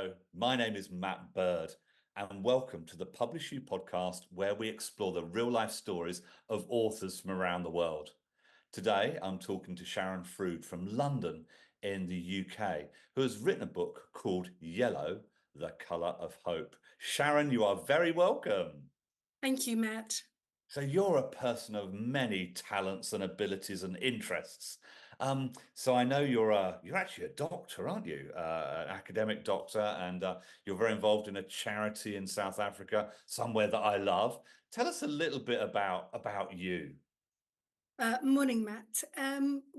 Hello, my name is Matt Bird, and welcome to the PublishU podcast, where we explore the real life stories of authors from around the world. Today, I'm talking to Sharron Frood from London in the UK, who has written a book called Yellow, the Colour of Hope. Sharron, you are very welcome. Thank you, Matt. So you're a person of many talents and abilities and interests. So I know you're actually a doctor, aren't you? An academic doctor, and you're very involved in a charity in South Africa, somewhere that I love. Tell us a little bit about you. Morning, Matt.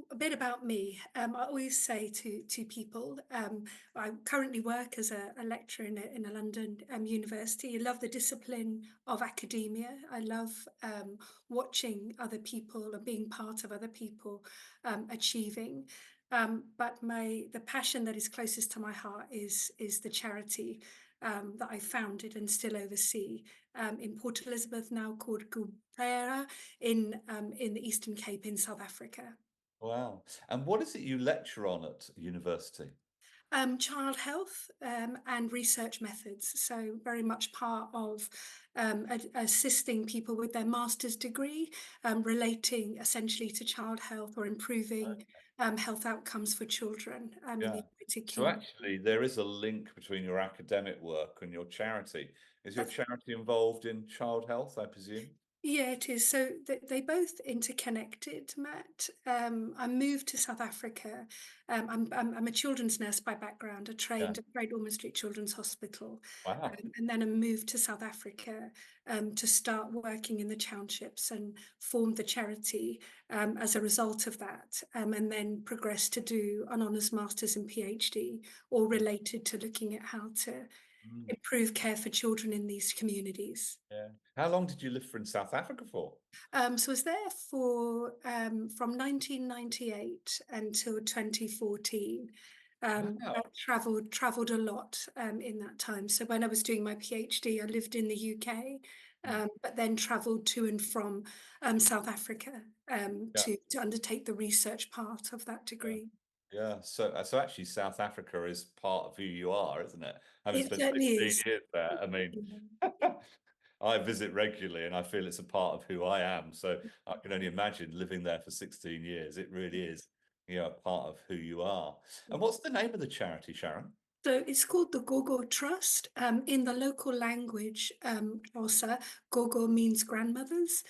A bit about me. I always say to people, I currently work as a lecturer in a London university. I love the discipline of academia. I love watching other people and being part of other people achieving. But the passion that is closest to my heart is the charity that I founded and still oversee in Port Elizabeth, now called Gupera, in the Eastern Cape in South Africa. Wow. And what is it you lecture on at university? Child health and research methods. So very much part of assisting people with their master's degree, relating essentially to child health or improving health outcomes for children in the Yeah. United So Kingdom. actually, there is a link between your academic work and your charity. Is your That's charity involved in child health, I presume? Yeah, it is. So they both interconnected, Matt. I moved to South Africa. I'm a children's nurse by background. I Yeah. trained at Great Ormond Street Children's Hospital, Wow. and then I moved to South Africa to start working in the townships and formed the charity as a result of that, and then progressed to do an honours master's and PhD, all related to looking at how to Mm. improve care for children in these communities. Yeah. How long did you live for in South Africa for? So I was there for from 1998 until 2014. I Wow. travelled a lot in that time. So when I was doing my PhD, I lived in the UK, Mm. but then travelled to and from South Africa Yeah. to undertake the research part of that Yeah. degree. Yeah. So actually South Africa is part of who you are, isn't it? Having It spent certainly 16 is. years there, I mean, I visit regularly and I feel it's a part of who I am. So I can only imagine living there for 16 years. It really is, a part of who you are. And what's the name of the charity, Sharon? So it's called the Gogo Trust. In the local language, Xhosa, Gogo means grandmothers.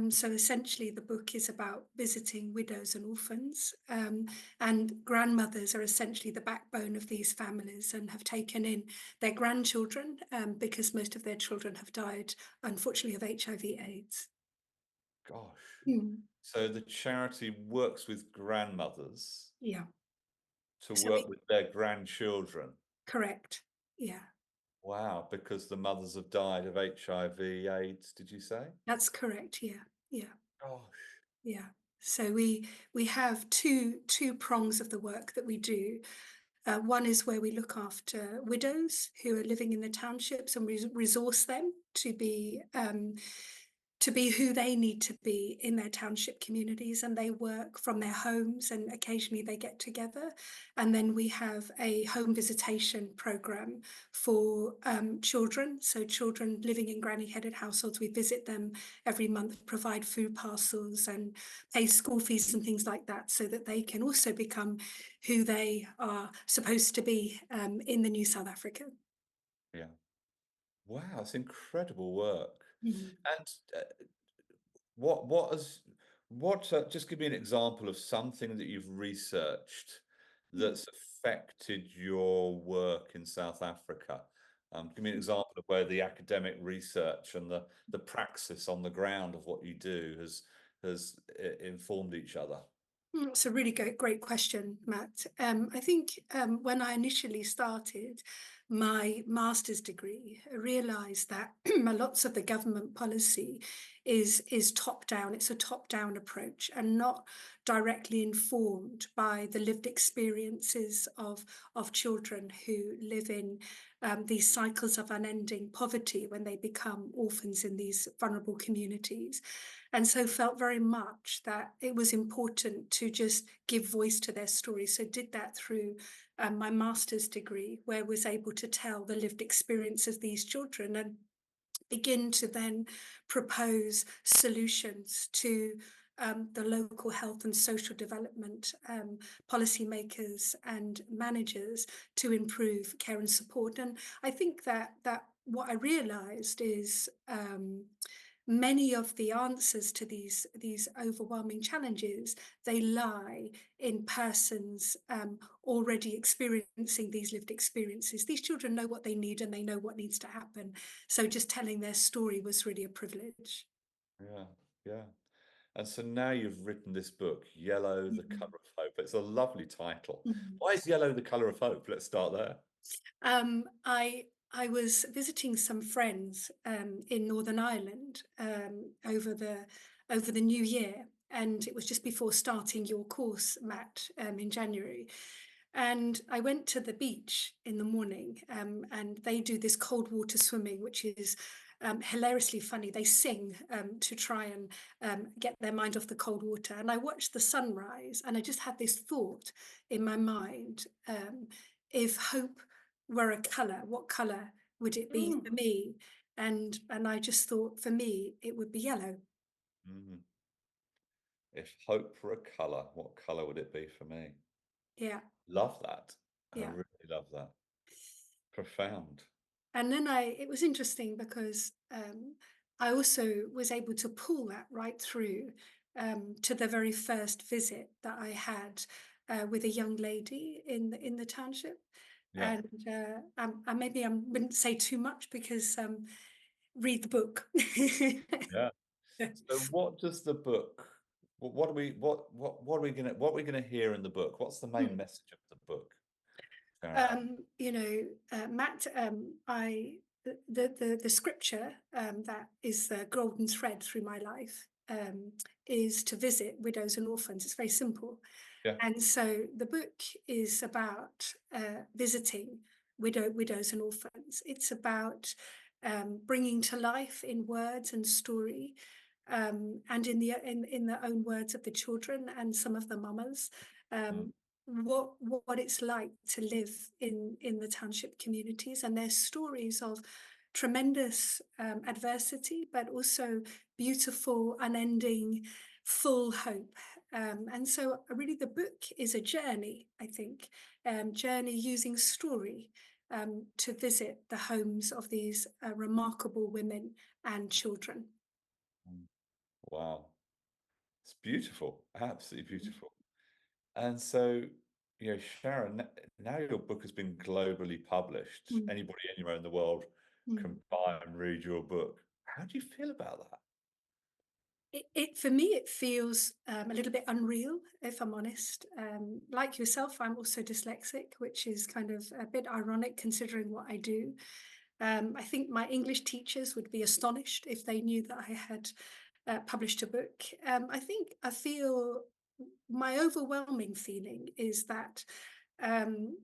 So essentially, the book is about visiting widows and orphans. And grandmothers are essentially the backbone of these families and have taken in their grandchildren because most of their children have died, unfortunately, of HIV/AIDS. Gosh. Mm. So the charity works with grandmothers Yeah. to So work with their grandchildren. correct. Yeah, Wow, because the mothers have died of HIV, AIDS, did you say? that's correct. Yeah, yeah. Gosh. Yeah. So we have two prongs of the work that we do. One is where we look after widows who are living in the townships and resource them to be who they need to be in their township communities, and they work from their homes and occasionally they get together. And then we have a home visitation program for children. So children living in granny-headed households, we visit them every month, provide food parcels and pay school fees and things like that so that they can also become who they are supposed to be in the new South Africa. Yeah. Wow, it's incredible work. Mhm. And what has what just give me an example of something that you've researched Mm. that's affected your work in South Africa. Give me an example of where the academic research and the praxis on the ground of what you do has informed each other. It's a really great question, Matt. I think when I initially started my master's degree, I realised that lots of the government policy is top down. It's a top down approach and not directly informed by the lived experiences of children who live in these cycles of unending poverty when they become orphans in these vulnerable communities. and so felt very much that it was important to just give voice to their story. So did that through my master's degree, where I was able to tell the lived experience of these children and begin to then propose solutions to the local health and social development policymakers and managers to improve care and support. And I think that what I realised is many of the answers to these overwhelming challenges, they lie in persons already experiencing these lived experiences. These children know what they need and they know what needs to happen. So just telling their story was really a privilege. Yeah, yeah. And so now you've written this book, Yellow, the Mhm. Colour of Hope. It's a lovely title. Mhm. Why is yellow the colour of hope? Let's start there. I was visiting some friends in Northern Ireland over the New Year, and it was just before starting your course, Matt, in January. And I went to the beach in the morning, and they do this cold water swimming, which is hilariously funny. They sing to try and get their mind off the cold water. And I watched the sunrise, and I just had this thought in my mind: if hope were a colour, what colour would it be Mm. for me? And I just thought, for me, it would be yellow. Mhm. If hope were a colour, what colour would it be for me? Yeah, Love that. I yeah. really love that. Profound. And then it was interesting because I also was able to pull that right through to the very first visit that I had with a young lady in the township. Yeah, And maybe I wouldn't say too much because read the book. yeah. So what does the book what are we what are we gonna hear in the book? What's the main message of the book, Sharon? Matt, the scripture that is the golden thread through my life is to visit widows and orphans. It's very simple. Yeah. And so the book is about visiting widows and orphans. It's about bringing to life in words and story, and in the own words of the children and some of the mamas, Mm, um, what it's like to live in the township communities, and their stories of tremendous adversity, but also beautiful, unending, full hope. And so, really, the book is a journey, I think, journey using story to visit the homes of these remarkable women and children. mm. Wow. It's beautiful, absolutely Mm, beautiful. And so, Sharon, now your book has been globally published. mm. Anybody anywhere in the world can Mm. buy and read your book. How do you feel about that? It for me, it feels a little bit unreal, if I'm honest. Like yourself, I'm also dyslexic, which is kind of a bit ironic considering what I do. I think my English teachers would be astonished if they knew that I had published a book. I feel my overwhelming feeling is that um,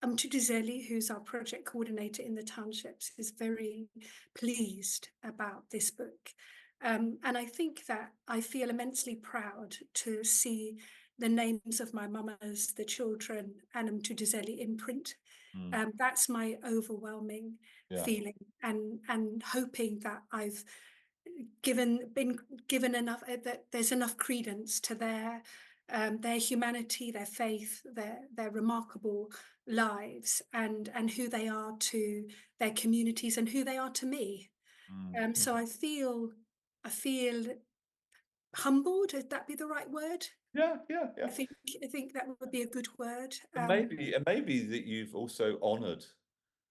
Tuduzeli, who's our project coordinator in the townships, is very pleased about this book. And I think that I feel immensely proud to see the names of my mamas, the children, and Tuduzeli in print. Mm, That's my overwhelming yeah. feeling, and hoping that I've been given enough, that there's enough credence to their humanity, their faith, their remarkable lives, and who they are to their communities and who they are to me. Mm, So I feel humbled. Would that be the right word? yeah, yeah, yeah. I think I think that would be a good word. And maybe that you've also honoured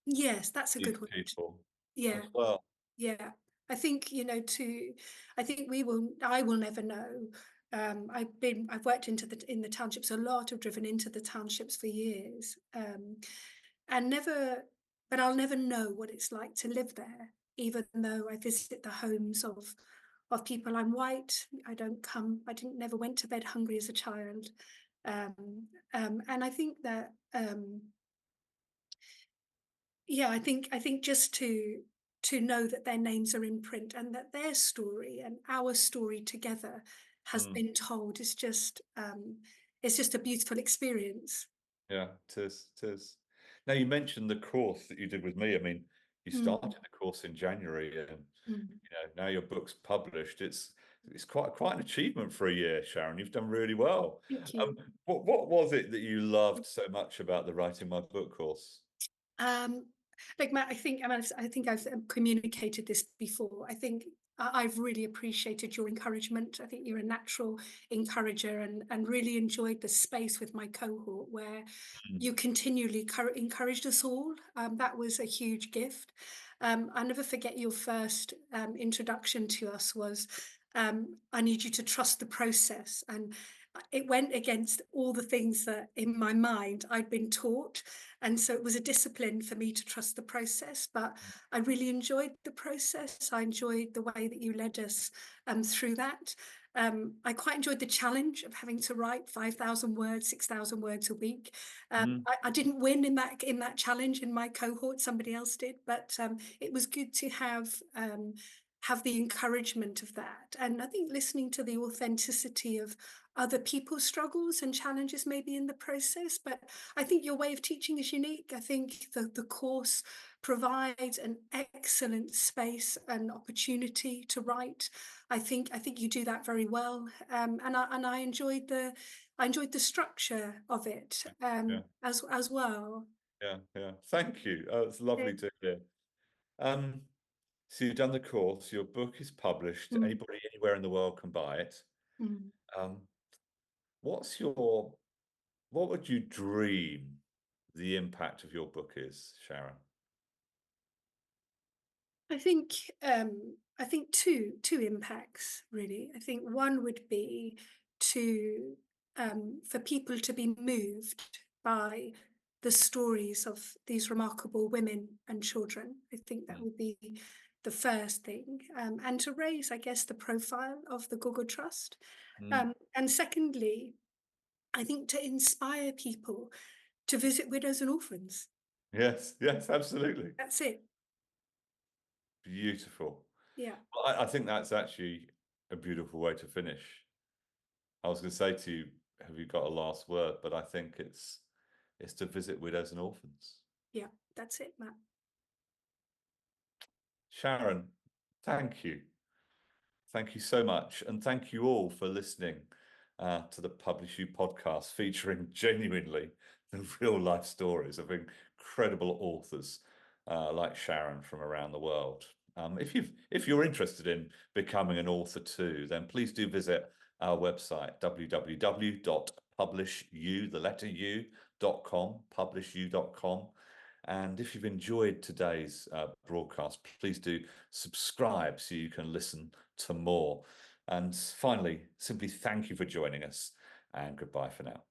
Yes, that's a these good word. people Yeah. as well. Yeah, I think, I think I will never know. I've worked in the townships a lot. I've driven into the townships for years, and but I'll never know what it's like to live there, even though I visit the homes of people. I'm white. I didn't never went to bed hungry as a child. And I think that, yeah, I think just to to know that their names are in print and that their story and our story together has Mm. been told is just it's just a beautiful experience. Yeah, it is. Now, you mentioned the course that you did with me. I mean, you Mm, started the course in January, and mm. now your book's published. It's quite an achievement for a year, Sharon. You've done really well. Thank you. What was it that you loved so much about the Writing My Book course? Um, like Matt, I think I've communicated this before. I think I've really appreciated your encouragement. I think you're a natural encourager, and really enjoyed the space with my cohort where Mm, you continually encouraged us all. That was a huge gift. I'll never forget your first introduction to us was, I need you to trust the process. And it went against all the things that in my mind I'd been taught. And so it was a discipline for me to trust the process. But I really enjoyed the process. I enjoyed the way that you led us through that. I quite enjoyed the challenge of having to write 5,000 words, 6,000 words a week. mm, I didn't win in that challenge in my cohort. Somebody else did, but it was good to have the encouragement of that. And I think listening to the authenticity of other people's struggles and challenges maybe in the process. But I think your way of teaching is unique. I think the course provides an excellent space and opportunity to write. I think you do that very well, and I enjoyed the structure of it yeah, as well. yeah. Thank you. Oh, it's lovely to hear. Um, so you've done the course. Your book is published. Mm, Anybody anywhere in the world can buy it. mm. Um, what's your What would you dream the impact of your book is, Sharon? I think two impacts really. I think one would be to for people to be moved by the stories of these remarkable women and children. I think that Mm, would be the first thing, and to raise, I guess, the profile of the Google Trust. mm. And secondly, I think to inspire people to visit widows and orphans. Yes, yes, absolutely. That's it. Beautiful. Yeah. Well, I think that's actually a beautiful way to finish. I was going to say to you, have you got a last word? But I think it's to visit widows and orphans. Yeah, that's it, Matt. Sharon, thank you. Thank you so much. And thank you all for listening to the PublishU podcast featuring genuinely the real life stories of incredible authors like Sharon from around the world. If you're interested in becoming an author too, then please do visit our website, www.publishu, the letter u.com, publishu.com. And if you've enjoyed today's broadcast, please do subscribe so you can listen to more. And finally, simply thank you for joining us, and goodbye for now.